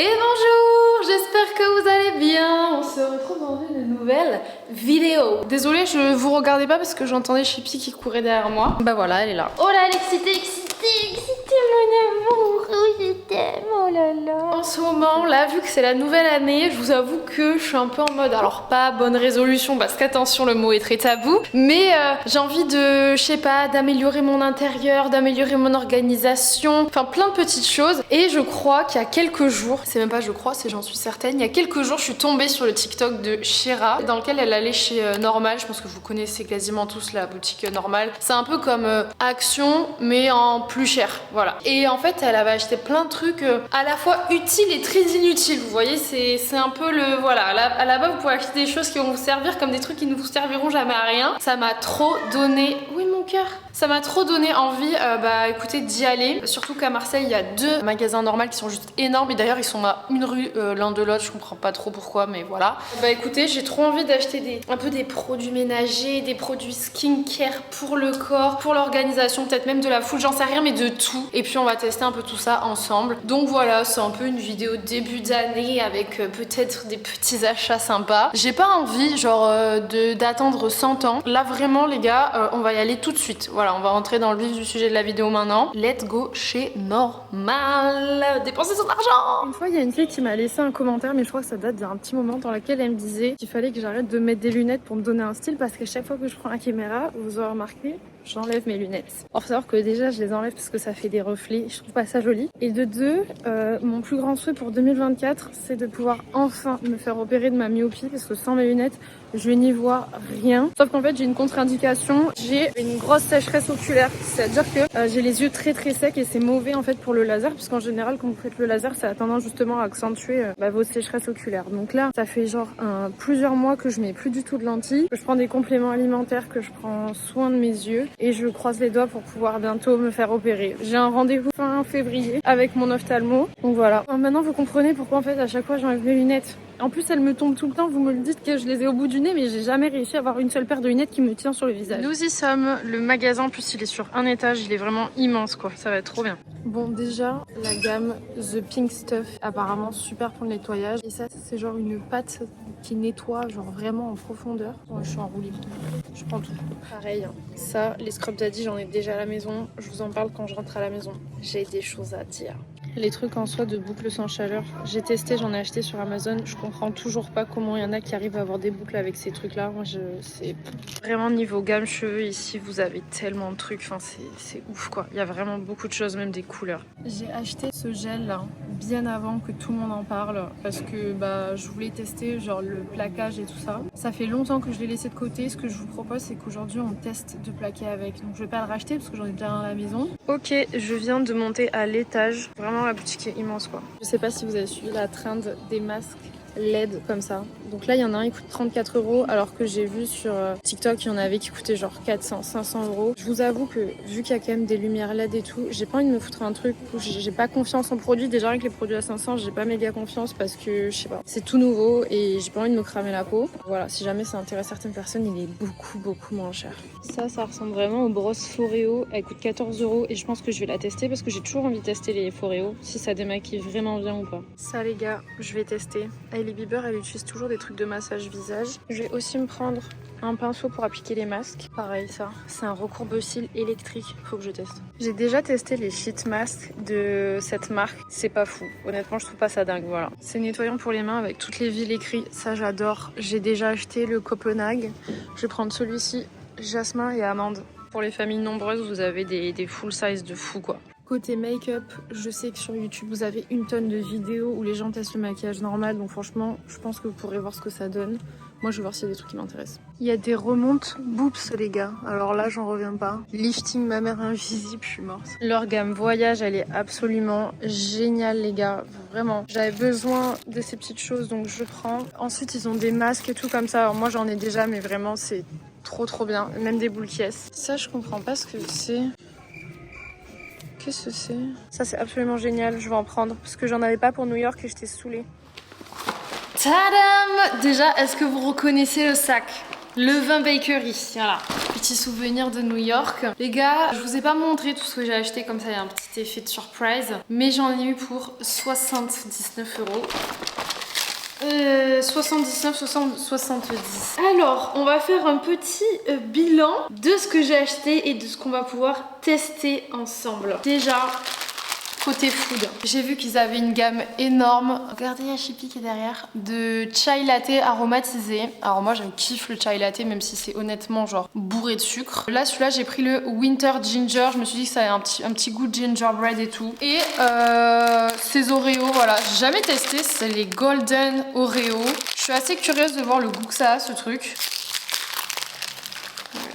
Et bonjour, j'espère que vous allez bien. On se retrouve dans une nouvelle vidéo. Désolée, je vous regardais pas parce que j'entendais Chippy qui courait derrière moi. Bah voilà, elle est là. Oh là, elle est excitée mon amour. Oui, je t'aime, oh là là. En ce moment, là, vu que c'est la nouvelle année, je vous avoue que je suis un peu en mode, alors pas bonne résolution parce qu'attention, le mot est très tabou, mais j'ai envie de, je sais pas, d'améliorer mon intérieur, d'améliorer mon organisation, enfin plein de petites choses. Et je crois qu'il y a quelques jours, c'est même pas je crois, c'est j'en suis certaine, il y a quelques jours, je suis tombée sur le TikTok de Shira, dans lequel elle allait chez Normal. Je pense que vous connaissez quasiment tous la boutique Normal. C'est un peu comme Action, mais en plus cher, voilà. Et en fait, elle avait acheté plein de trucs à la fois utiles et très inutiles. Vous voyez, c'est un peu le, voilà. À la base, vous pouvez acheter des choses qui vont vous servir comme des trucs qui ne vous serviront jamais à rien. Ça m'a trop donné, oui mon cœur. Ça m'a trop donné envie, bah écoutez, d'y aller. Surtout qu'à Marseille, il y a 2 magasins Normal qui sont juste énormes. Et d'ailleurs, ils sont à une rue l'un de l'autre. Je comprends pas trop pourquoi, mais voilà. Bah écoutez, j'ai trop envie d'acheter un peu des produits ménagers, des produits skincare pour le corps, pour l'organisation, peut-être même de la foule, j'en sais rien, mais de tout. Et puis on va tester un peu tout ça ensemble. Donc voilà, c'est un peu une vidéo début d'année avec peut-être des petits achats sympas. J'ai pas envie, genre, d'attendre 100 ans. Là, vraiment, les gars, on va y aller tout de suite. Voilà, on va rentrer dans le vif du sujet de la vidéo maintenant. Let's go chez Normal. Dépenser son argent. Une fois, il y a une fille qui m'a laissé un commentaire, mais je crois que ça date d'un petit moment, dans lequel elle me disait qu'il fallait que j'arrête de mettre des lunettes pour me donner un style, parce qu'à chaque fois que je prends la caméra, vous aurez remarqué, j'enlève mes lunettes. Or, faut savoir que déjà, je les enlève parce que ça fait des reflets. Je trouve pas ça joli. Et de deux, mon plus grand souhait pour 2024, c'est de pouvoir enfin me faire opérer de ma myopie, parce que sans mes lunettes, je n'y vois rien. Sauf qu'en fait, j'ai une contre-indication. J'ai une grosse sécheresse oculaire. C'est-à-dire que j'ai les yeux très très secs et c'est mauvais en fait pour le laser, puisqu'en général, quand vous faites le laser, ça a tendance justement à accentuer vos sécheresses oculaires. Donc là, ça fait genre plusieurs mois que je mets plus du tout de lentilles, que je prends des compléments alimentaires, que je prends soin de mes yeux et je croise les doigts pour pouvoir bientôt me faire opérer. J'ai un rendez-vous fin février avec mon ophtalmo. Donc voilà. Alors maintenant, vous comprenez pourquoi en fait à chaque fois j'enlève mes lunettes. En plus, elles me tombent tout le temps. Vous me le dites que je les ai au bout du nez, mais j'ai jamais réussi à avoir une seule paire de lunettes qui me tient sur le visage. Nous y sommes. Le magasin, en plus, il est sur un étage. Il est vraiment immense, quoi. Ça va être trop bien. Bon, déjà, la gamme The Pink Stuff, apparemment super pour le nettoyage. Et ça, c'est genre une pâte qui nettoie, genre vraiment en profondeur. Moi, je suis en roue libre. Je prends tout. Pareil, hein. Ça, les Scrub Daddy, j'en ai déjà à la maison. Je vous en parle quand je rentre à la maison. J'ai des choses à dire. Les trucs en soi de boucles sans chaleur, j'ai testé, j'en ai acheté sur Amazon. Je comprends toujours pas comment il y en a qui arrivent à avoir des boucles avec ces trucs là. Moi c'est vraiment niveau gamme cheveux ici, vous avez tellement de trucs, enfin c'est ouf quoi. Il y a vraiment beaucoup de choses, même des couleurs. J'ai acheté ce gel là bien avant que tout le monde en parle parce que bah je voulais tester genre le plaquage et tout ça. Ça fait longtemps que je l'ai laissé de côté. Ce que je vous propose, c'est qu'aujourd'hui on teste de plaquer avec. Donc je vais pas le racheter parce que j'en ai déjà un à la maison. Ok, je viens de monter à l'étage. Vraiment la boutique est immense quoi. Je sais pas si vous avez suivi la trend des masques LED comme ça. Donc là il y en a un qui coûte 34 € alors que j'ai vu sur TikTok il y en avait qui coûtaient genre 400, 500 €. Je vous avoue que vu qu'il y a quand même des lumières LED et tout, j'ai pas envie de me foutre un truc où j'ai pas confiance en produit. Déjà avec les produits à 500 j'ai pas méga confiance parce que je sais pas, c'est tout nouveau et j'ai pas envie de me cramer la peau. Voilà, si jamais ça intéresse certaines personnes, il est beaucoup moins cher. Ça ressemble vraiment aux brosses Foreo. Elle coûte 14 € et je pense que je vais la tester parce que j'ai toujours envie de tester les Foreo, si ça démaquille vraiment bien ou pas. Ça les gars, je vais tester. Hailey Bieber, elle utilise toujours des trucs de massage visage. Je vais aussi me prendre un pinceau pour appliquer les masques. Pareil ça, c'est un recourbe-cils électrique, faut que je teste. J'ai déjà testé les sheet masks de cette marque, c'est pas fou. Honnêtement, je trouve pas ça dingue, voilà. C'est nettoyant pour les mains avec toutes les villes écrites, ça j'adore. J'ai déjà acheté le Copenhague. Je vais prendre celui-ci, jasmin et amande. Pour les familles nombreuses, vous avez des full size de fou quoi. Côté make-up, je sais que sur YouTube, vous avez une tonne de vidéos où les gens testent le maquillage normal. Donc franchement, je pense que vous pourrez voir ce que ça donne. Moi, je vais voir s'il y a des trucs qui m'intéressent. Il y a des remontes boobs, les gars. Alors là, j'en reviens pas. Lifting ma mère invisible, je suis morte. Leur gamme voyage, elle est absolument géniale, les gars. Vraiment. J'avais besoin de ces petites choses, donc je prends. Ensuite, ils ont des masques et tout comme ça. Alors moi, j'en ai déjà, mais vraiment, c'est trop bien. Même des boules qui est. Ça, je comprends pas ce que c'est. Qu'est-ce que c'est? Ça c'est absolument génial, je vais en prendre parce que j'en avais pas pour New York et j'étais saoulée. Tadam! Déjà, est-ce que vous reconnaissez le sac? Le vin Bakery, voilà. Petit souvenir de New York. Les gars, je vous ai pas montré tout ce que j'ai acheté, comme ça il y a un petit effet de surprise. Mais j'en ai eu pour 79 euros. 79, 60, 70. Alors, on va faire un petit bilan de ce que j'ai acheté et de ce qu'on va pouvoir tester ensemble. Déjà, côté food, j'ai vu qu'ils avaient une gamme énorme. Regardez la chippy qui est derrière. De chai latte aromatisé. Alors moi, je kiffe le chai latte, même si c'est honnêtement genre bourré de sucre. Là, celui-là, j'ai pris le Winter Ginger. Je me suis dit que ça avait un petit goût de gingerbread et tout. Et ces Oreos, voilà, j'ai jamais testé. C'est les Golden Oreos. Je suis assez curieuse de voir le goût que ça a, ce truc.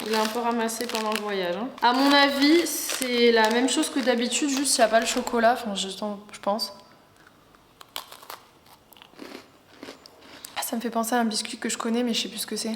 Il est un peu ramassé pendant le voyage. Hein. À mon avis, c'est la même chose que d'habitude, juste il n'y a pas le chocolat. Enfin, je pense. Ça me fait penser à un biscuit que je connais, mais je sais plus ce que c'est.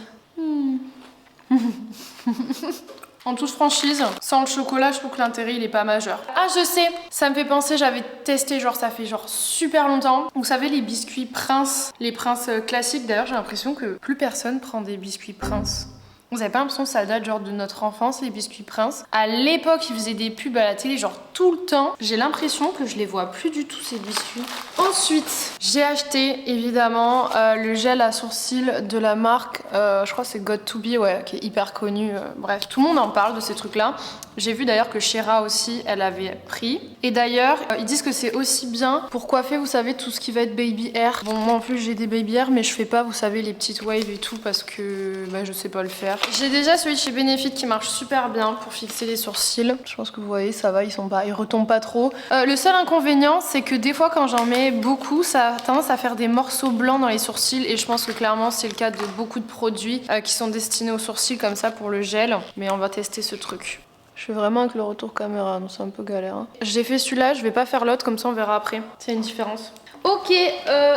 En toute franchise, sans le chocolat, je trouve que l'intérêt il est pas majeur. Ah, je sais, ça me fait penser, j'avais testé, genre ça fait genre super longtemps. Vous savez, les biscuits Prince, les Prince classiques. D'ailleurs, j'ai l'impression que plus personne prend des biscuits Prince. Vous avez pas l'impression que ça date genre de notre enfance, les biscuits Prince? À l'époque, ils faisaient des pubs à la télé genre tout le temps. J'ai l'impression que je les vois plus du tout, ces biscuits. Ensuite, j'ai acheté évidemment le gel à sourcils de la marque, je crois que c'est Got2b, ouais, qui est hyper connu. Bref, tout le monde en parle de ces trucs-là. J'ai vu d'ailleurs que Shera aussi, elle avait pris. Et d'ailleurs, ils disent que c'est aussi bien pour coiffer, vous savez, tout ce qui va être baby hair. Bon, moi en plus j'ai des baby hair, mais je fais pas, vous savez, les petites waves et tout parce que bah, je sais pas le faire. J'ai déjà celui de chez Benefit qui marche super bien pour fixer les sourcils. Je pense que vous voyez, ça va, ils retombent pas trop. Le seul inconvénient, c'est que des fois quand j'en mets beaucoup, ça a tendance à faire des morceaux blancs dans les sourcils. Et je pense que clairement, c'est le cas de beaucoup de produits qui sont destinés aux sourcils comme ça pour le gel. Mais on va tester ce truc. Je fais vraiment avec le retour caméra, donc c'est un peu galère. Hein. J'ai fait celui-là, je vais pas faire l'autre, comme ça on verra après. C'est une différence. Ok,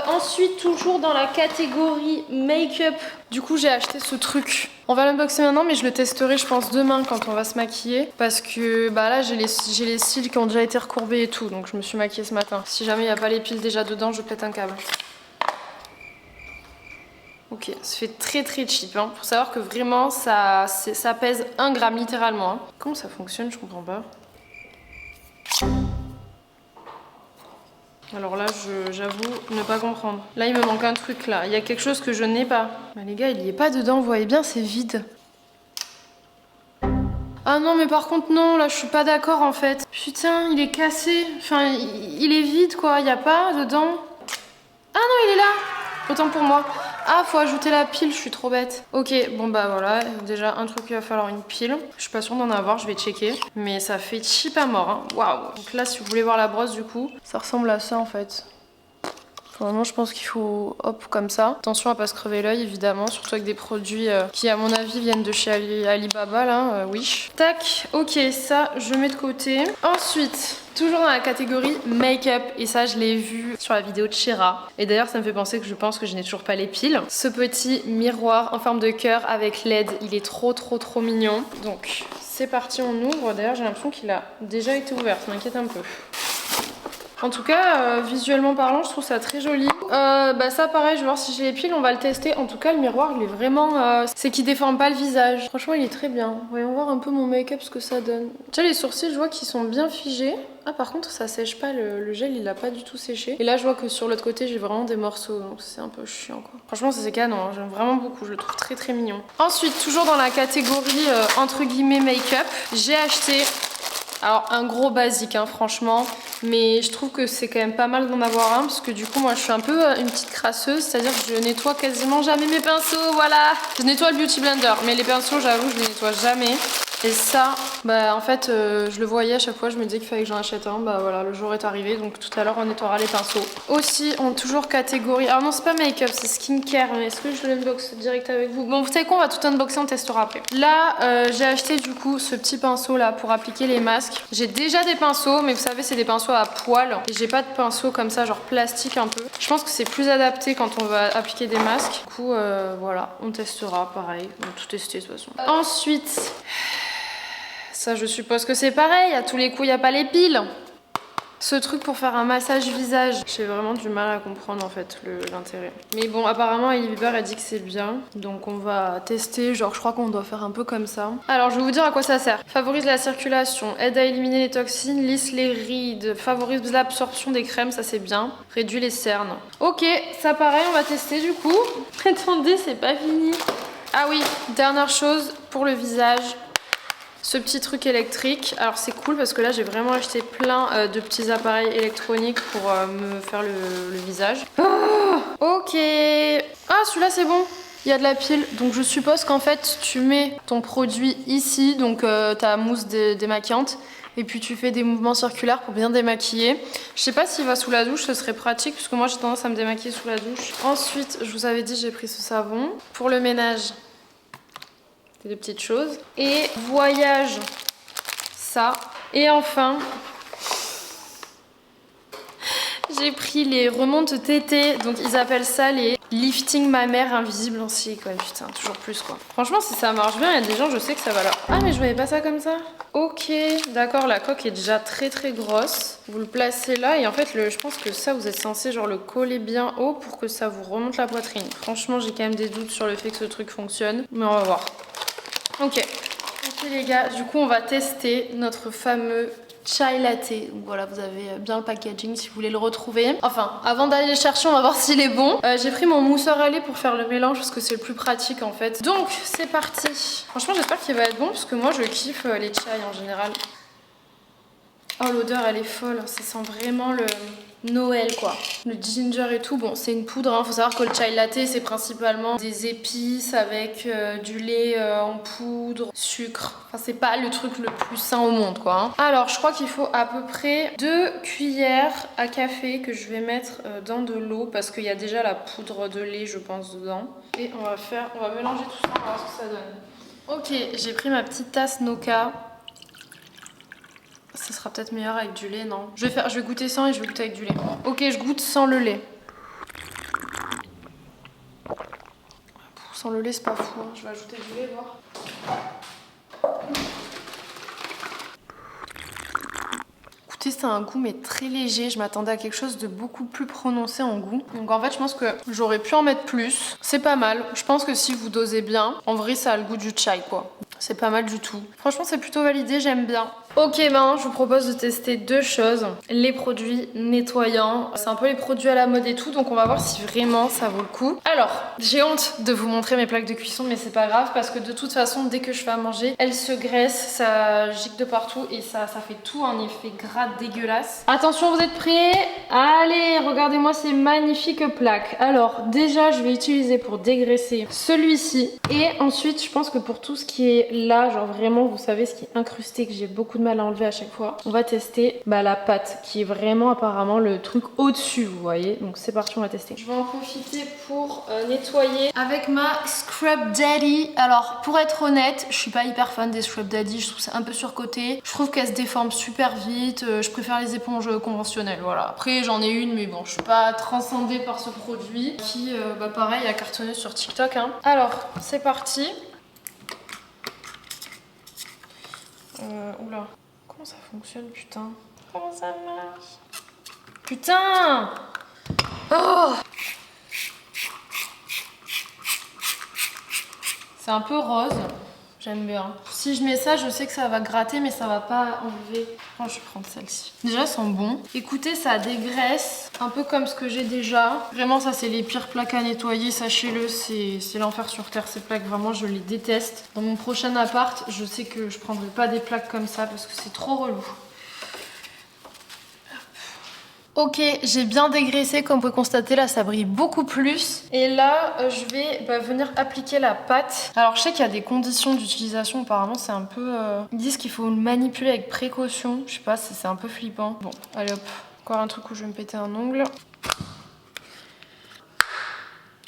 ensuite toujours dans la catégorie make-up, du coup j'ai acheté ce truc. On va l'unboxer maintenant, mais je le testerai je pense demain quand on va se maquiller. Parce que bah là j'ai les cils qui ont déjà été recourbés et tout, donc je me suis maquillée ce matin. Si jamais il n'y a pas les piles déjà dedans, je pète un câble. Ok, ça fait très très cheap. Hein. Faut savoir que vraiment ça pèse 1 gramme littéralement. Hein. Comment ça fonctionne, je comprends pas. Alors là, j'avoue ne pas comprendre. Là, il me manque un truc là. Il y a quelque chose que je n'ai pas. Bah les gars, il y est pas dedans, vous voyez bien, c'est vide. Ah non, mais par contre, non, là, je suis pas d'accord en fait. Putain, il est cassé. Enfin, il est vide quoi, il y a pas dedans. Ah non, il est là. Autant pour moi. Ah, faut ajouter la pile, je suis trop bête. Ok, bon bah voilà, déjà un truc, il va falloir une pile. Je suis pas sûre d'en avoir, je vais checker. Mais ça fait cheap à mort, hein. Waouh. Donc là, si vous voulez voir la brosse du coup, ça ressemble à ça en fait. Vraiment, je pense qu'il faut hop comme ça. Attention à pas se crever l'œil évidemment, surtout avec des produits qui à mon avis viennent de chez Alibaba là, Wish. Tac, ok, ça je mets de côté. Ensuite, toujours dans la catégorie make-up, et ça je l'ai vu sur la vidéo de Shera. Et d'ailleurs ça me fait penser que je pense que je n'ai toujours pas les piles. Ce petit miroir en forme de cœur avec LED, il est trop trop mignon. Donc c'est parti, on ouvre. D'ailleurs j'ai l'impression qu'il a déjà été ouvert, ça m'inquiète un peu. En tout cas, visuellement parlant, je trouve ça très joli. Bah ça pareil, je vais voir si j'ai les piles, on va le tester. En tout cas, le miroir, il est vraiment... c'est qu'il déforme pas le visage. Franchement, il est très bien. Voyons voir un peu mon make-up, ce que ça donne. Déjà, les sourcils, je vois qu'ils sont bien figés. Ah, par contre, ça sèche pas, le gel, il a pas du tout séché. Et là, je vois que sur l'autre côté, j'ai vraiment des morceaux, donc c'est un peu chiant, quoi. Franchement, c'est canon, hein. J'aime vraiment beaucoup, je le trouve très très mignon. Ensuite, toujours dans la catégorie, entre guillemets, make-up, j'ai acheté... Alors un gros basique hein, franchement, mais je trouve que c'est quand même pas mal d'en avoir un parce que du coup moi je suis un peu une petite crasseuse, c'est-à-dire que je nettoie quasiment jamais mes pinceaux, voilà. Je nettoie le Beauty Blender, mais les pinceaux j'avoue je les nettoie jamais. Et ça, bah en fait je le voyais à chaque fois, je me disais qu'il fallait que j'en achète un, bah voilà le jour est arrivé, donc tout à l'heure on nettoiera les pinceaux. Aussi on toujours catégorie, alors non c'est pas make-up, c'est skincare, mais est-ce que je l'unbox direct avec vous? Bon vous savez quoi, on va tout unboxer, on testera après. Là j'ai acheté du coup ce petit pinceau là pour appliquer les masques. J'ai déjà des pinceaux, mais vous savez c'est des pinceaux à poil, et j'ai pas de pinceau comme ça genre plastique un peu. Je pense que c'est plus adapté quand on va appliquer des masques. Du coup voilà, on testera pareil, on va tout tester de toute façon. Ensuite... Ça, je suppose que c'est pareil. À tous les coups, il n'y a pas les piles. ce truc pour faire un massage visage. J'ai vraiment du mal à comprendre en fait l'intérêt. Mais bon, apparemment Hailey Bieber a dit que c'est bien. Donc on va tester, genre je crois qu'on doit faire un peu comme ça. Alors je vais vous dire à quoi ça sert. Favorise la circulation, aide à éliminer les toxines, lisse les rides, favorise l'absorption des crèmes, ça c'est bien. Réduit les cernes. Ok, ça pareil, on va tester du coup. Attendez, c'est pas fini. Ah oui, dernière chose pour le visage. Ce petit truc électrique, alors c'est cool parce que là j'ai vraiment acheté plein de petits appareils électroniques pour me faire le visage. Ok. Ah, celui-là c'est bon. Il y a de la pile, donc je suppose qu'en fait tu mets ton produit ici, donc ta mousse démaquillante, et puis tu fais des mouvements circulaires pour bien démaquiller. Je sais pas s'il va sous la douche, ce serait pratique parce que moi j'ai tendance à me démaquiller sous la douche. Ensuite, je vous avais dit j'ai pris ce savon pour le ménage. Des petites choses. Et voyage, ça. Et enfin, j'ai pris les remontes tétées. Donc ils appellent ça les lifting mammaires invisibles en silicone. Putain, toujours plus quoi. Franchement, si ça marche bien, il y a des gens, je sais que ça va leur... Ah, mais je voyais pas ça comme ça. Ok, d'accord, la coque est déjà très très grosse. Vous le placez là et en fait, je pense que ça, vous êtes censé genre le coller bien haut pour que ça vous remonte la poitrine. Franchement, j'ai quand même des doutes sur le fait que ce truc fonctionne. Mais on va voir. Ok, les gars, du coup on va tester notre fameux chai latte. Donc voilà, vous avez bien le packaging si vous voulez le retrouver. Enfin, avant d'aller le chercher, on va voir s'il est bon. J'ai pris mon mousseur à lait pour faire le mélange parce que c'est le plus pratique en fait. Donc c'est parti. Franchement j'espère qu'il va être bon parce que moi je kiffe les chai en général. Oh, l'odeur elle est folle, ça sent vraiment le Noël quoi. Le ginger et tout, bon c'est une poudre, hein. Faut savoir que le chai latte c'est principalement des épices avec du lait en poudre, sucre. Enfin c'est pas le truc le plus sain au monde quoi. Hein. Alors je crois qu'il faut à peu près 2 cuillères à café que je vais mettre dans de l'eau parce qu'il y a déjà la poudre de lait je pense dedans. Et on va mélanger tout ça, on va voir ce que ça donne. Ok, j'ai pris ma petite tasse Noka. Ça sera peut-être meilleur avec du lait, non? Je vais goûter sans et je vais goûter avec du lait. Ok, je goûte sans le lait. Sans le lait, c'est pas fou. Hein. Je vais ajouter du lait, voir. Écoutez, c'est un goût mais très léger. Je m'attendais à quelque chose de beaucoup plus prononcé en goût. Donc en fait, je pense que j'aurais pu en mettre plus. C'est pas mal. Je pense que si vous dosez bien, en vrai, ça a le goût du chai, quoi. C'est pas mal du tout. Franchement, c'est plutôt validé, j'aime bien. Ok, ben, je vous propose de tester 2 choses. Les produits nettoyants. C'est un peu les produits à la mode et tout, donc on va voir si vraiment ça vaut le coup. Alors, j'ai honte de vous montrer mes plaques de cuisson, mais c'est pas grave parce que de toute façon, dès que je fais à manger, elles se graissent, ça gicle de partout et ça fait tout un effet gras dégueulasse. Attention, vous êtes prêts? Allez, regardez-moi ces magnifiques plaques. Alors, déjà, je vais utiliser pour dégraisser celui-ci. Et ensuite, je pense que pour tout ce qui est là, genre vraiment, vous savez, ce qui est incrusté, que j'ai beaucoup de mal à enlever à chaque fois, on va tester la pâte, qui est vraiment apparemment le truc au-dessus, vous voyez. Donc c'est parti, on va tester. Je vais en profiter pour nettoyer avec ma Scrub Daddy. Alors, pour être honnête, je suis pas hyper fan des Scrub Daddy, je trouve ça un peu surcoté. Je trouve qu'elles se déforment super vite, je préfère les éponges conventionnelles, voilà. Après, j'en ai une, mais bon, je suis pas transcendée par ce produit qui, pareil, a cartonné sur TikTok. Hein. Alors, c'est parti. Oula, comment ça fonctionne, putain? Comment ça marche? Putain! Oh! C'est un peu rose, j'aime bien. Si je mets ça, je sais que ça va gratter, mais ça va pas enlever. Oh, je vais prendre celle-ci. Déjà, elles sont bons. Écoutez, ça dégraisse, un peu comme ce que j'ai déjà. Vraiment, ça, c'est les pires plaques à nettoyer, sachez-le, c'est l'enfer sur terre, ces plaques. Vraiment, je les déteste. Dans mon prochain appart, je sais que je prendrai pas des plaques comme ça parce que c'est trop relou. Ok, j'ai bien dégraissé, comme vous pouvez constater là ça brille beaucoup plus. Et là je vais venir appliquer la pâte. Alors je sais qu'il y a des conditions d'utilisation, apparemment c'est un peu... Ils disent qu'il faut le manipuler avec précaution, je sais pas, c'est un peu flippant. Bon, allez hop, encore un truc où je vais me péter un ongle.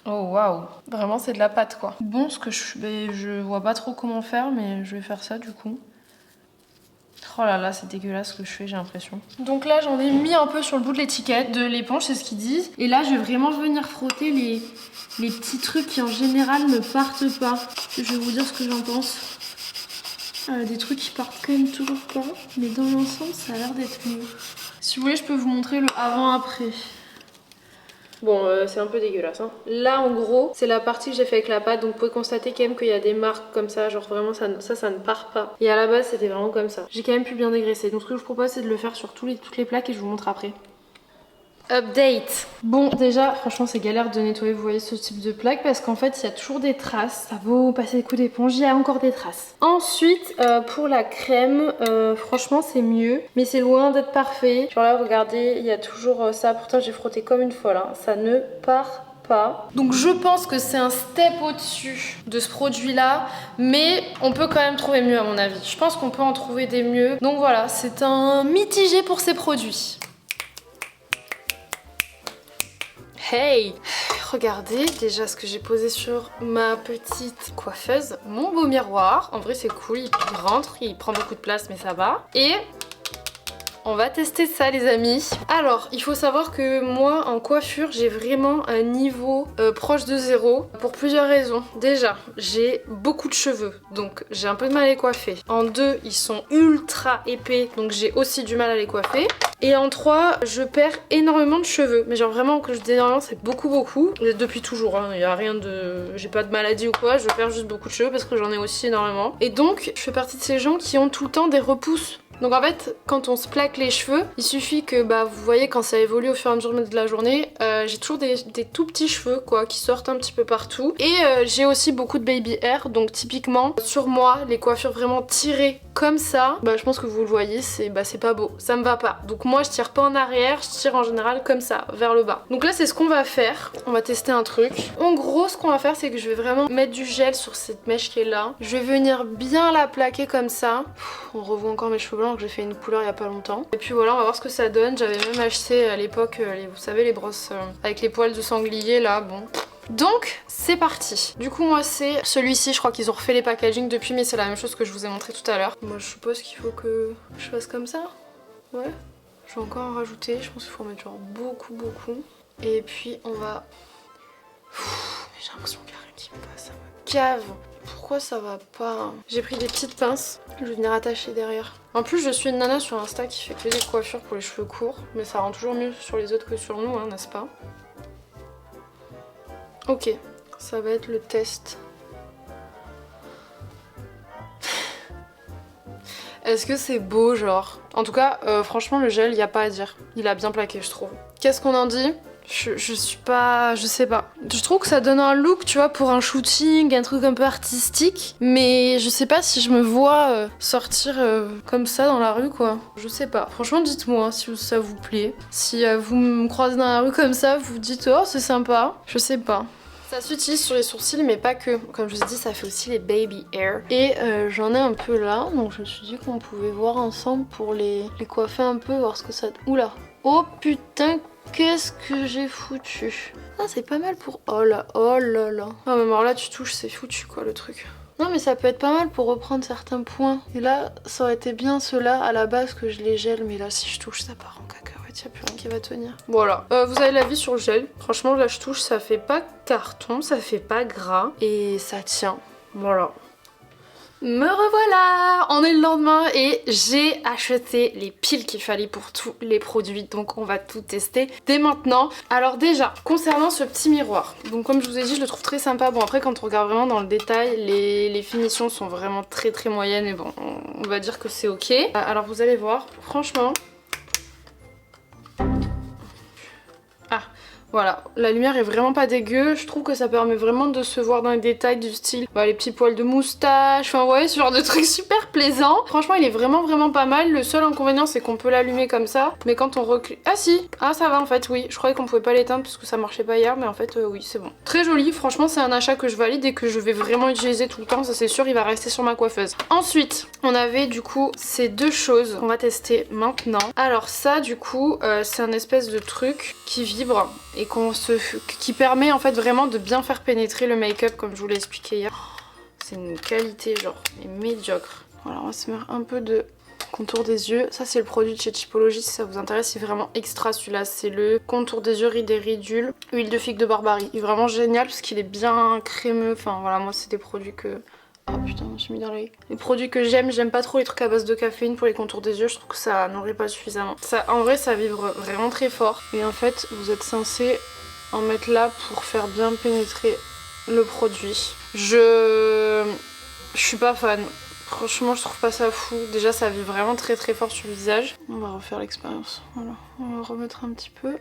Oh waouh, vraiment c'est de la pâte quoi. Bon, ce que je vois pas trop comment faire, mais je vais faire ça du coup. Oh là là, c'est dégueulasse ce que je fais, j'ai l'impression. Donc là, j'en ai mis un peu sur le bout de l'étiquette de l'éponge, c'est ce qu'ils disent. Et là, je vais vraiment venir frotter les petits trucs qui en général ne partent pas. Je vais vous dire ce que j'en pense. Des trucs qui partent quand même toujours pas. Mais dans l'ensemble, ça a l'air d'être mieux. Si vous voulez, je peux vous montrer le avant-après. Bon, c'est un peu dégueulasse. Hein. Là, en gros, c'est la partie que j'ai fait avec la pâte. Donc, vous pouvez constater quand même qu'il y a des marques comme ça. Genre, vraiment, ça ne part pas. Et à la base, c'était vraiment comme ça. J'ai quand même pu bien dégraisser. Donc, ce que je vous propose, c'est de le faire sur toutes les plaques et je vous montre après. Update. Bon, déjà, franchement, c'est galère de nettoyer, vous voyez, ce type de plaque parce qu'en fait, il y a toujours des traces. Ça vaut passer des coups d'éponge, il y a encore des traces. Ensuite, pour la crème, franchement, c'est mieux, mais c'est loin d'être parfait. Genre là, regardez, il y a toujours ça. Pourtant, j'ai frotté comme une folle. Hein. Ça ne part pas. Donc je pense que c'est un step au-dessus de ce produit-là, mais on peut quand même trouver mieux à mon avis. Je pense qu'on peut en trouver des mieux. Donc voilà, c'est un mitigé pour ces produits. Hey! Regardez déjà ce que j'ai posé sur ma petite coiffeuse. Mon beau miroir. En vrai c'est cool, il rentre, il prend beaucoup de place mais ça va. Et on va tester ça les amis. Alors il faut savoir que moi en coiffure j'ai vraiment un niveau proche de zéro pour plusieurs raisons. Déjà j'ai beaucoup de cheveux donc j'ai un peu de mal à les coiffer. En deux ils sont ultra épais donc j'ai aussi du mal à les coiffer. Et en 3, je perds énormément de cheveux. Mais genre vraiment, que je dis énormément, c'est beaucoup. Et depuis toujours, hein. Il n'y a rien de... J'ai pas de maladie ou quoi, je perds juste beaucoup de cheveux parce que j'en ai aussi énormément. Et donc, je fais partie de ces gens qui ont tout le temps des repousses. Donc en fait, quand on se plaque les cheveux, il suffit que, vous voyez, quand ça évolue au fur et à mesure de la journée, j'ai toujours des tout petits cheveux, quoi, qui sortent un petit peu partout. Et j'ai aussi beaucoup de baby hair, donc typiquement, sur moi, les coiffures vraiment tirées comme ça, je pense que vous le voyez, c'est pas beau, ça me va pas. Donc moi, je tire pas en arrière, je tire en général comme ça, vers le bas. Donc là, c'est ce qu'on va faire. On va tester un truc. En gros, ce qu'on va faire, c'est que je vais vraiment mettre du gel sur cette mèche qui est là. Je vais venir bien la plaquer comme ça. On revoit encore mes cheveux blancs que j'ai fait une couleur il y a pas longtemps. Et puis voilà, on va voir ce que ça donne. J'avais même acheté à l'époque, vous savez, les brosses avec les poils de sanglier là, bon. Donc c'est parti. Du coup moi c'est celui-ci, je crois qu'ils ont refait les packaging depuis mais c'est la même chose que je vous ai montré tout à l'heure. Moi je suppose qu'il faut que je fasse comme ça. Ouais. Je vais encore en rajouter, je pense qu'il faut en mettre genre beaucoup. Et puis on va... J'ai l'impression qu'il y a rien qui me passe, ça me cave. Pourquoi ça va pas? J'ai pris des petites pinces, je vais venir attacher derrière. En plus je suis une nana sur Insta qui fait que des coiffures pour les cheveux courts, mais ça rend toujours mieux sur les autres que sur nous, hein, n'est-ce pas? Ok, ça va être le test. Est-ce que c'est beau genre? En tout cas, franchement le gel, il n'y a pas à dire. Il a bien plaqué je trouve. Qu'est-ce qu'on en dit? Je suis pas... je sais pas. Je trouve que ça donne un look, tu vois, pour un shooting, un truc un peu artistique. Mais je sais pas si je me vois sortir comme ça dans la rue, quoi. Je sais pas. Franchement, dites-moi si ça vous plaît. Si vous me croisez dans la rue comme ça, vous dites « Oh, c'est sympa ». Je sais pas. Ça s'utilise sur les sourcils mais pas que. Comme je vous ai dit, ça fait aussi les baby hair. Et j'en ai un peu là, donc je me suis dit qu'on pouvait voir ensemble pour les coiffer un peu, voir ce que ça... Oula. Oh putain, qu'est-ce que j'ai foutu. Ah c'est pas mal pour... Oh là là. Ah mais alors là tu touches, c'est foutu quoi le truc. Non mais ça peut être pas mal pour reprendre certains points. Et là, ça aurait été bien ceux-là à la base que je les gèle, mais là si je touche ça part en cacahuète. Il n'y a plus rien qui va tenir. Voilà, vous avez l'avis sur le gel. Franchement, là je touche, ça fait pas carton, ça fait pas gras. Et ça tient. Voilà. Me revoilà! On est le lendemain et j'ai acheté les piles qu'il fallait pour tous les produits. Donc on va tout tester dès maintenant. Alors déjà, concernant ce petit miroir. Donc comme je vous ai dit, je le trouve très sympa. Bon après quand on regarde vraiment dans le détail, les finitions sont vraiment très moyennes. Et bon, on va dire que c'est ok. Alors vous allez voir, franchement... Voilà, la lumière est vraiment pas dégueu, je trouve que ça permet vraiment de se voir dans les détails du style les petits poils de moustache, enfin vous voyez ce genre de truc super plaisant. Franchement il est vraiment pas mal, le seul inconvénient c'est qu'on peut l'allumer comme ça, mais quand on recule... Ah si, ah ça va en fait oui, je croyais qu'on pouvait pas l'éteindre parce que ça marchait pas hier, mais en fait oui c'est bon. Très joli, franchement c'est un achat que je valide et que je vais vraiment utiliser tout le temps, ça c'est sûr il va rester sur ma coiffeuse. Ensuite, on avait du coup ces deux choses qu'on va tester maintenant. Alors ça du coup c'est un espèce de truc qui vibre et qui permet en fait vraiment de bien faire pénétrer le make-up comme je vous l'ai expliqué hier. C'est une qualité genre médiocre. Voilà, on va se mettre un peu de contour des yeux. Ça c'est le produit de chez Typologie si ça vous intéresse, c'est vraiment extra celui-là. C'est le contour des yeux Rides et Ridules, huile de figue de Barbarie. Il est vraiment génial parce qu'il est bien crémeux. Enfin voilà, moi c'est des produits que Oh putain, je me suis mis dans l'œil. Les produits que j'aime pas trop les trucs à base de caféine pour les contours des yeux, je trouve que ça nourrit pas suffisamment. Ça, en vrai, ça vibre vraiment très fort. Et en fait, vous êtes censé en mettre là pour faire bien pénétrer le produit. Je suis pas fan. Franchement, je trouve pas ça fou. Déjà, ça vibre vraiment très fort sur le visage. On va refaire l'expérience. Voilà, on va remettre un petit peu.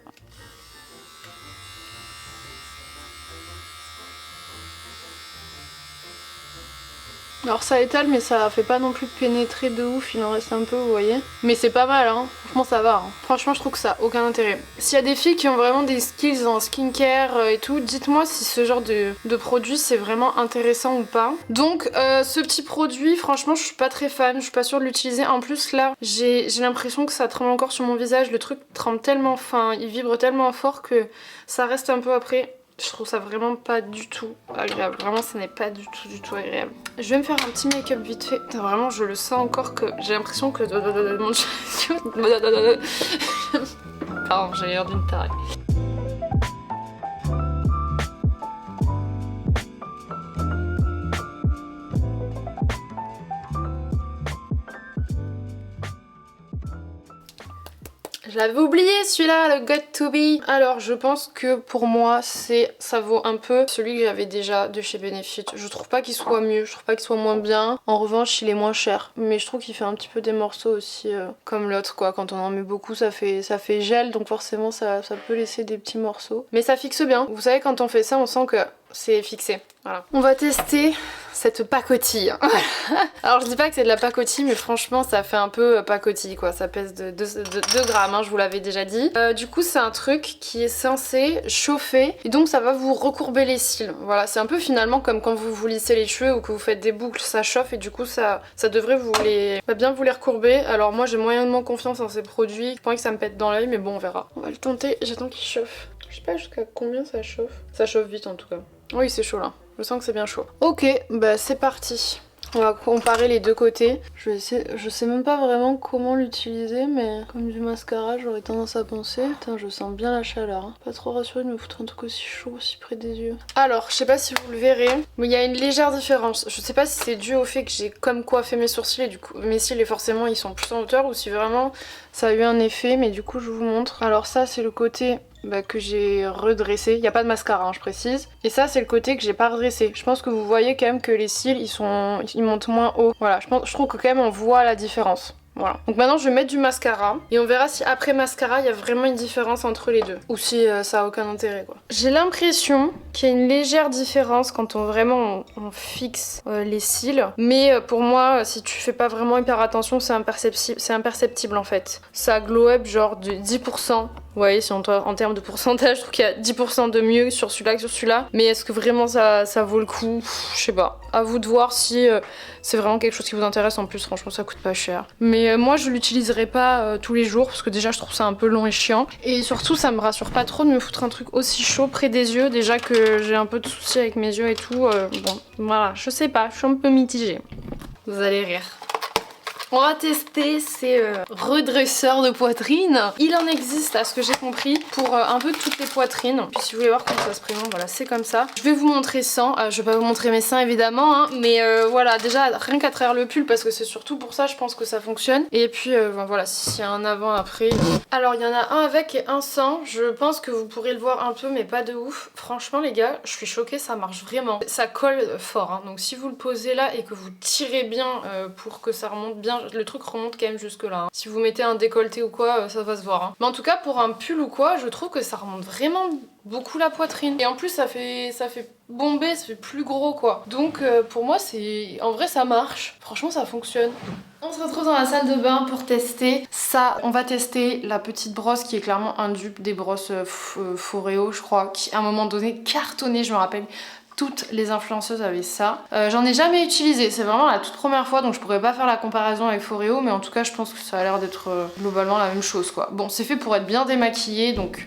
Alors ça étale mais ça fait pas non plus pénétrer de ouf, il en reste un peu vous voyez. Mais c'est pas mal hein, franchement ça va. Hein. Franchement je trouve que ça a aucun intérêt. S'il y a des filles qui ont vraiment des skills en skincare et tout, dites-moi si ce genre de produit c'est vraiment intéressant ou pas. Donc ce petit produit franchement je suis pas très fan, je suis pas sûre de l'utiliser. En plus là j'ai l'impression que ça tremble encore sur mon visage, le truc tremble tellement fin, il vibre tellement fort que ça reste un peu après. Je trouve ça vraiment pas du tout agréable. Vraiment, ça n'est pas du tout agréable. Je vais me faire un petit make-up vite fait. Putain, vraiment, je le sens encore que j'ai l'impression que mon pardon, j'ai l'air d'une tarée. Je l'avais oublié celui-là, le Got To Be. Alors je pense que pour moi ça vaut un peu celui que j'avais déjà de chez Benefit. Je trouve pas qu'il soit mieux, je trouve pas qu'il soit moins bien. En revanche il est moins cher. Mais je trouve qu'il fait un petit peu des morceaux aussi comme l'autre quoi. Quand on en met beaucoup ça fait gel donc forcément ça peut laisser des petits morceaux. Mais ça fixe bien. Vous savez quand on fait ça on sent que c'est fixé. Voilà. On va tester cette pacotille. Alors je dis pas que c'est de la pacotille mais franchement ça fait un peu pacotille quoi. Ça pèse de 2 grammes, hein, je vous l'avais déjà dit. Du coup c'est un truc qui est censé chauffer et donc ça va vous recourber les cils. Voilà, c'est un peu finalement comme quand vous vous lissez les cheveux ou que vous faites des boucles, ça chauffe et du coup ça devrait bien vous les recourber. Alors moi j'ai moyennement confiance en ces produits. Je pense que ça me pète dans l'œil mais bon on verra. On va le tenter, j'attends qu'il chauffe. Je sais pas jusqu'à combien ça chauffe. Ça chauffe vite en tout cas. Oui c'est chaud là. Je sens que c'est bien chaud. Ok, bah c'est parti. On va comparer les deux côtés. Je vais essayer, je sais même pas vraiment comment l'utiliser, mais comme du mascara, j'aurais tendance à penser. Putain, je sens bien la chaleur. Hein. Pas trop rassurée de me foutre un truc aussi chaud, aussi près des yeux. Alors, je sais pas si vous le verrez, mais il y a une légère différence. Je sais pas si c'est dû au fait que j'ai comme coiffé mes sourcils et du coup, mes cils et forcément ils sont plus en hauteur ou si vraiment ça a eu un effet, mais du coup je vous montre. Alors ça c'est le côté que j'ai redressé, il n'y a pas de mascara hein, je précise. Et ça c'est le côté que j'ai pas redressé. Je pense que vous voyez quand même que les cils ils montent moins haut. Voilà, je trouve que quand même on voit la différence. Voilà. Donc maintenant je vais mettre du mascara et on verra si après mascara il y a vraiment une différence entre les deux. Ou si ça a aucun intérêt quoi. J'ai l'impression qu'il y a une légère différence quand on fixe les cils. Mais pour moi si tu fais pas vraiment hyper attention c'est imperceptible en fait. Ça glow up genre de 10%. Vous voyez, si en termes de pourcentage, je trouve qu'il y a 10% de mieux sur celui-là que sur celui-là. Mais est-ce que vraiment ça vaut le coup? Je sais pas. À vous de voir si c'est vraiment quelque chose qui vous intéresse. En plus, franchement, ça coûte pas cher. Mais moi, je l'utiliserai pas tous les jours parce que déjà, je trouve ça un peu long et chiant. Et surtout, ça me rassure pas trop de me foutre un truc aussi chaud près des yeux. Déjà que j'ai un peu de soucis avec mes yeux et tout. Bon, voilà, je sais pas. Je suis un peu mitigée. Vous allez rire. On va tester ces redresseurs de poitrine. Il en existe, à ce que j'ai compris, pour un peu toutes les poitrines. Puis si vous voulez voir comment ça se présente, voilà, c'est comme ça. Je vais vous montrer sans. Je vais pas vous montrer mes seins évidemment, hein, mais voilà, déjà rien qu'à travers le pull, parce que c'est surtout pour ça, je pense que ça fonctionne. Et puis voilà, s'il y a un avant-après. Alors il y en a un avec et un sans. Je pense que vous pourrez le voir un peu, mais pas de ouf. Franchement les gars, je suis choquée, ça marche vraiment. Ça colle fort, hein. Donc si vous le posez là et que vous tirez bien pour que ça remonte bien, le truc remonte quand même jusque là. Hein. Si vous mettez un décolleté ou quoi, ça va se voir. Hein. Mais en tout cas, pour un pull ou quoi, je trouve que ça remonte vraiment beaucoup la poitrine. Et en plus, ça fait bomber, ça fait plus gros quoi. Donc pour moi, en vrai, ça marche. Franchement, ça fonctionne. On se retrouve dans la salle de bain pour tester ça. On va tester la petite brosse qui est clairement un dupe des brosses Foreo, je crois, qui à un moment donné cartonnait, je me rappelle. Toutes les influenceuses avaient ça. J'en ai jamais utilisé, c'est vraiment la toute première fois donc je pourrais pas faire la comparaison avec Foreo mais en tout cas je pense que ça a l'air d'être globalement la même chose quoi. Bon c'est fait pour être bien démaquillé donc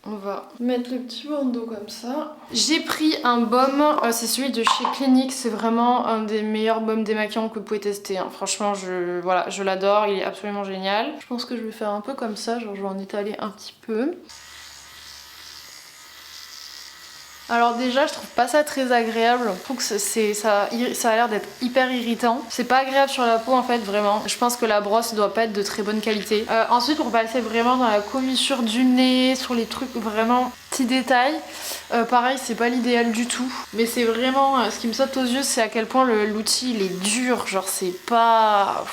on va mettre le petit bandeau comme ça. J'ai pris un baume, c'est celui de chez Clinique, c'est vraiment un des meilleurs baumes démaquillants que vous pouvez tester. Hein. Franchement je l'adore, il est absolument génial. Je pense que je vais faire un peu comme ça, genre je vais en étaler un petit peu. Alors déjà je trouve pas ça très agréable, je trouve que ça a l'air d'être hyper irritant. C'est pas agréable sur la peau en fait, vraiment. Je pense que la brosse doit pas être de très bonne qualité. Ensuite pour passer vraiment dans la commissure du nez, sur les trucs vraiment petits détails, pareil c'est pas l'idéal du tout. Mais c'est vraiment, ce qui me saute aux yeux c'est à quel point l'outil il est dur, genre c'est pas...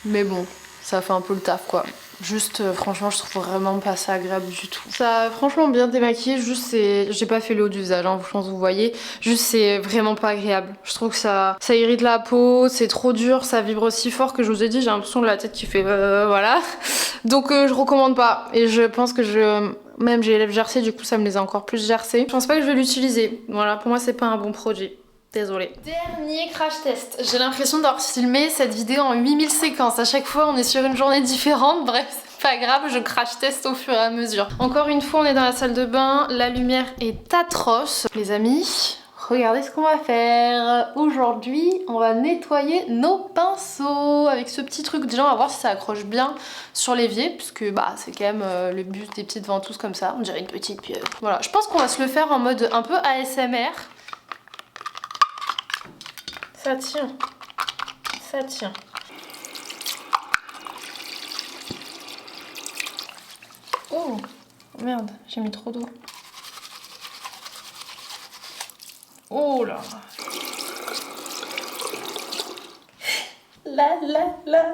Mais bon, ça fait un peu le taf quoi. Juste franchement je trouve vraiment pas ça agréable du tout. Ça a franchement bien démaquillé, juste c'est... J'ai pas fait le haut du visage, hein, je pense que vous voyez. Juste c'est vraiment pas agréable. Je trouve que ça irrite la peau, c'est trop dur, ça vibre si fort que je vous ai dit j'ai l'impression de la tête qui fait voilà. Donc je recommande pas. Et je pense que même j'ai les lèvres gercées, du coup ça me les a encore plus gercées. Je pense pas que je vais l'utiliser. Voilà, pour moi c'est pas un bon produit. Désolée. Dernier crash test. J'ai l'impression d'avoir filmé cette vidéo en 8000 séquences. À chaque fois, on est sur une journée différente. Bref, c'est pas grave, je crash test au fur et à mesure. Encore une fois, on est dans la salle de bain. La lumière est atroce. Les amis, regardez ce qu'on va faire. Aujourd'hui, on va nettoyer nos pinceaux avec ce petit truc. Déjà, on va voir si ça accroche bien sur l'évier, puisque bah, c'est quand même le but des petites ventouses comme ça. On dirait une petite pieuvre. Voilà, je pense qu'on va se le faire en mode un peu ASMR. Ça tient, ça tient. Oh, merde, j'ai mis trop d'eau. Oh là. La la la.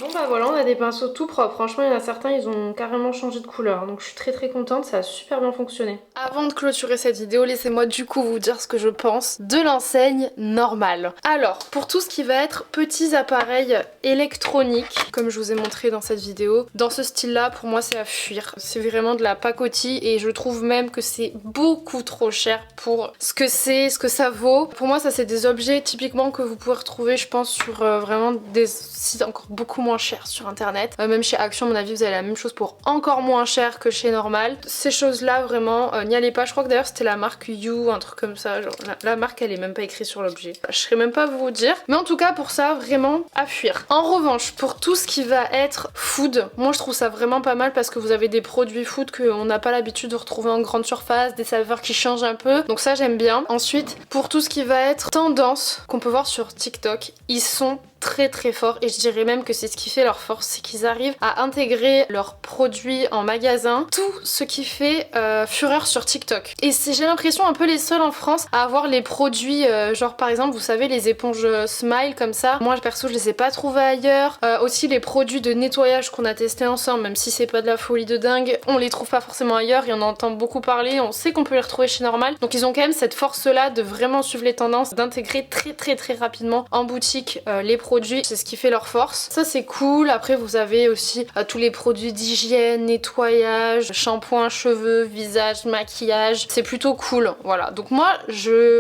Bon bah voilà, on a des pinceaux tout propres. Franchement, il y en a certains, ils ont carrément changé de couleur. Donc je suis très contente, ça a super bien fonctionné. Avant de clôturer cette vidéo, laissez-moi du coup vous dire ce que je pense de l'enseigne Normal. Alors, pour tout ce qui va être petits appareils électroniques, comme je vous ai montré dans cette vidéo, dans ce style-là, pour moi c'est à fuir. C'est vraiment de la pacotille et je trouve même que c'est beaucoup trop cher pour ce que c'est, ce que ça vaut. Pour moi, ça c'est des objets typiquement que vous pouvez retrouver, je pense, sur vraiment des sites encore beaucoup moins cher sur internet. Même chez Action, à mon avis, vous avez la même chose pour encore moins cher que chez Normal. Ces choses-là, vraiment, n'y allez pas. Je crois que d'ailleurs c'était la marque You, un truc comme ça. Genre, la marque, elle est même pas écrite sur l'objet. Je saurais même pas vous dire. Mais en tout cas, pour ça, vraiment à fuir. En revanche, pour tout ce qui va être food, moi je trouve ça vraiment pas mal parce que vous avez des produits food qu'on n'a pas l'habitude de retrouver en grande surface, des saveurs qui changent un peu. Donc ça, j'aime bien. Ensuite, pour tout ce qui va être tendance qu'on peut voir sur TikTok, ils sont très fort et je dirais même que c'est ce qui fait leur force, c'est qu'ils arrivent à intégrer leurs produits en magasin, tout ce qui fait fureur sur TikTok. Et j'ai l'impression un peu les seuls en France à avoir les produits genre par exemple vous savez les éponges Smile comme ça, moi perso je les ai pas trouvés ailleurs. Aussi les produits de nettoyage qu'on a testés ensemble, même si c'est pas de la folie de dingue, on les trouve pas forcément ailleurs et on en entend beaucoup parler, on sait qu'on peut les retrouver chez Normal, donc ils ont quand même cette force là de vraiment suivre les tendances, d'intégrer très rapidement en boutique les produits, c'est ce qui fait leur force. Ça c'est cool. Après vous avez aussi tous les produits d'hygiène, nettoyage, shampoing, cheveux, visage, maquillage. C'est plutôt cool. Voilà. Donc moi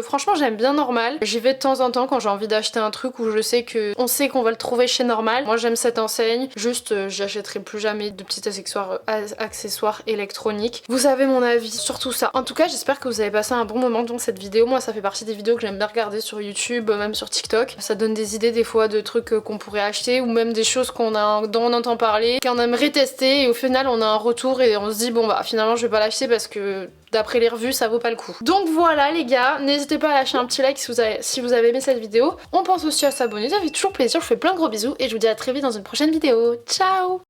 franchement j'aime bien Normal. J'y vais de temps en temps quand j'ai envie d'acheter un truc où je sais qu'on sait qu'on va le trouver chez Normal. Moi j'aime cette enseigne. Juste j'achèterai plus jamais de petits accessoires électroniques. Vous avez mon avis sur tout ça. En tout cas j'espère que vous avez passé un bon moment dans cette vidéo. Moi ça fait partie des vidéos que j'aime bien regarder sur YouTube, même sur TikTok. Ça donne des idées des fois de trucs qu'on pourrait acheter ou même des choses dont on entend parler, qu'on aimerait tester et au final on a un retour et on se dit bon bah finalement je vais pas l'acheter parce que d'après les revues ça vaut pas le coup. Donc voilà les gars, n'hésitez pas à lâcher un petit like si vous avez aimé cette vidéo. On pense aussi à s'abonner, ça fait toujours plaisir, je vous fais plein de gros bisous et je vous dis à très vite dans une prochaine vidéo. Ciao.